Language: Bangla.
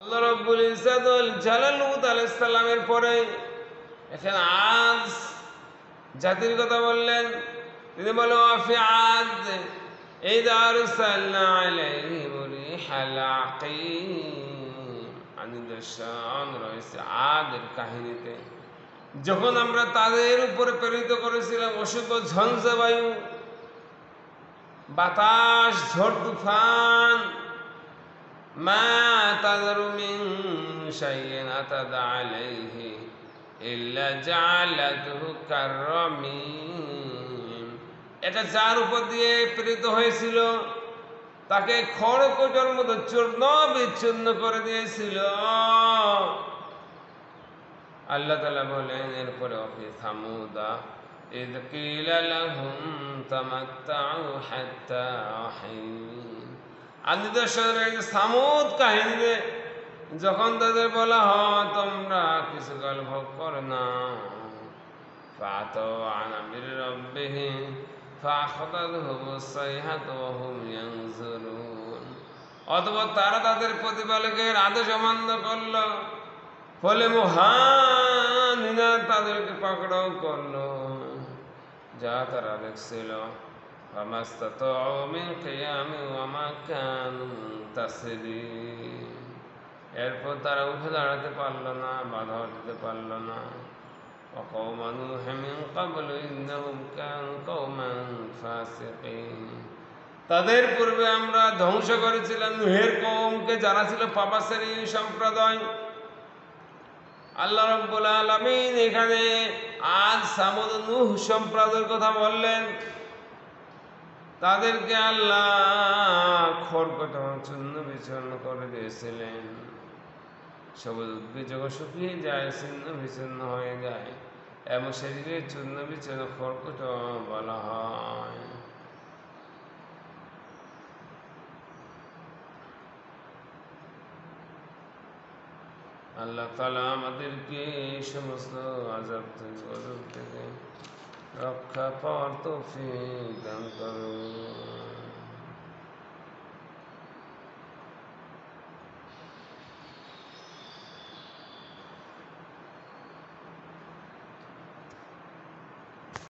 আল্লাহ রাব্বুল ইজ্জাত ওয়াল জালাল লূত আলাইহিস সালামের পরে এখন আদ জাতির কথা বললেন। তিনি বলেন ওয়াফি আদ ইযা আরসালনা আলাইহিম রিহাল আকিম। নিদর্শন রয়েছে আদের কাহিনীতে, যখন আমরা তাদের উপরে প্রেরিত করেছিলাম অসংখ্য ঝঞ্ঝা বায়ু, বাতাস, ঝড় তুফান। মা তাযরু মিন শাইইন আতাদ আলাইহি ইল্লা জাআলাতহু কাররামিম। এটা যার উপর দিয়ে প্রেরিত হয়েছিল তাকে খড়কুটোর মতো চূর্ণ বিচ্ছিন্ন করে দিয়েছিল। আল্লাহ তাআলা বলেন এরপরে ওয়াফি সামুদা ইয কিলা লাহুম তামাত্তাউ হাত্তা হিন। নিদর্শন সামুদ কাহিনীতে যখন তাদের বলা হয় তোমরা কিছুকাল ভোগ করো না, ফাতাউ আন আমরি রাব্বিহিম ফাআখাযাতহুমুস সাইহাতু ওয়া হুম ইয়ানজুরুন। অতঃপর তারা তাদের প্রতিপালকের আদেশ অমান্য করল, ফলে মহানিনা তাদেরকে পাকড়াও করলো যা তারা দেখছিল। ফামাস্তাতাউ মিন কিয়ামি ওয়া মা কানু মুনতাসিরিন। এরপর তারা উঠে দাঁড়াতে পারল না, বাধা দিতে পারল না। ওয়া কওমা নূহিন মিন ক্বাবলু ইন্নাহুম কানু কওমান ফাসিকিন। তাদের পূর্বে আমরা ধ্বংস করেছিলাম নূহের কওমকে, যারা ছিল পাপাচারী সম্প্রদায়। আল্লাহ রাব্বুল আলামিন এখানে আদ, সামুদ, নূহ সম্প্রদায়ের কথা বললেন। তাদেরকে আল্লাহ খড়কুটো চূর্ণ বিচূর্ণ করে দিয়েছিলেন। সবুজ উদ্ভিদ যখন শুকিয়ে যায়, ছিন্ন বিচ্ছিন্ন হয়ে যায়, এবং সেদিকে চূর্ণ বিচূর্ণ খড়কুটো বলা হয়। আল্লাহ তাআলা আমাদেরকে এই সমস্ত আযাব থেকে রক্ষা পাওয়ার তৌফিক দান করুন।